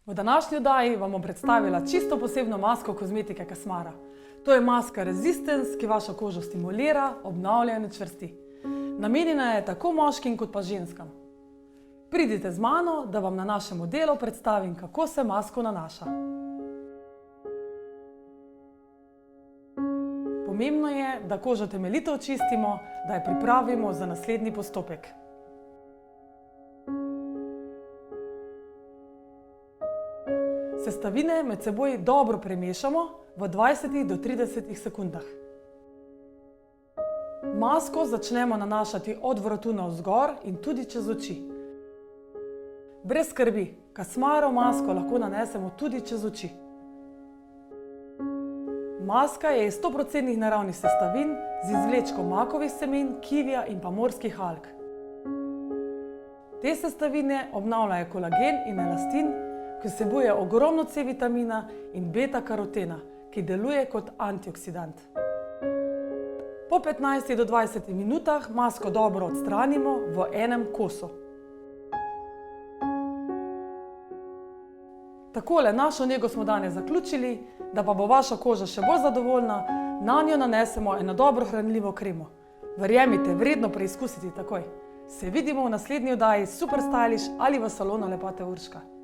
V današnji oddaji vam bom predstavila čisto posebno masko kozmetike Kasmara. To je maska Resistance, ki vašo kožo stimulira, obnavlja in čvrsti. Namenjena je tako moškim kot pa ženskam. Pridite z mano, da vam na našem modelu predstavim, kako se masko nanaša. Pomembno je, da kožo temeljito očistimo, da jo pripravimo za naslednji postopek. Sestavine med seboj dobro premešamo v 20 do 30 sekundah. Masko začnemo nanašati od vratu navzgor in tudi čez oči. Brez skrbi, Kasmarov masko lahko nanesemo tudi čez oči. Maska je iz 100% naravnih sestavin z izvlečkom makovih semen, kivija in pa morskih alg. Te sestavine obnavljajo kolagen in elastin, ki vsebuje ogromno C vitamina in beta-karotena, ki deluje kot antioksidant. Po 15 do 20 minutah masko dobro odstranimo v enem kosu. Takole našo nego smo danes zaključili, da pa bo vaša koža še bolj zadovoljna, nanjo nanesemo eno dobro hranljivo kremo. Verjemite, vredno preizkusiti takoj. Se vidimo v naslednji oddaji Super Stylish ali v salonu lepote Urška.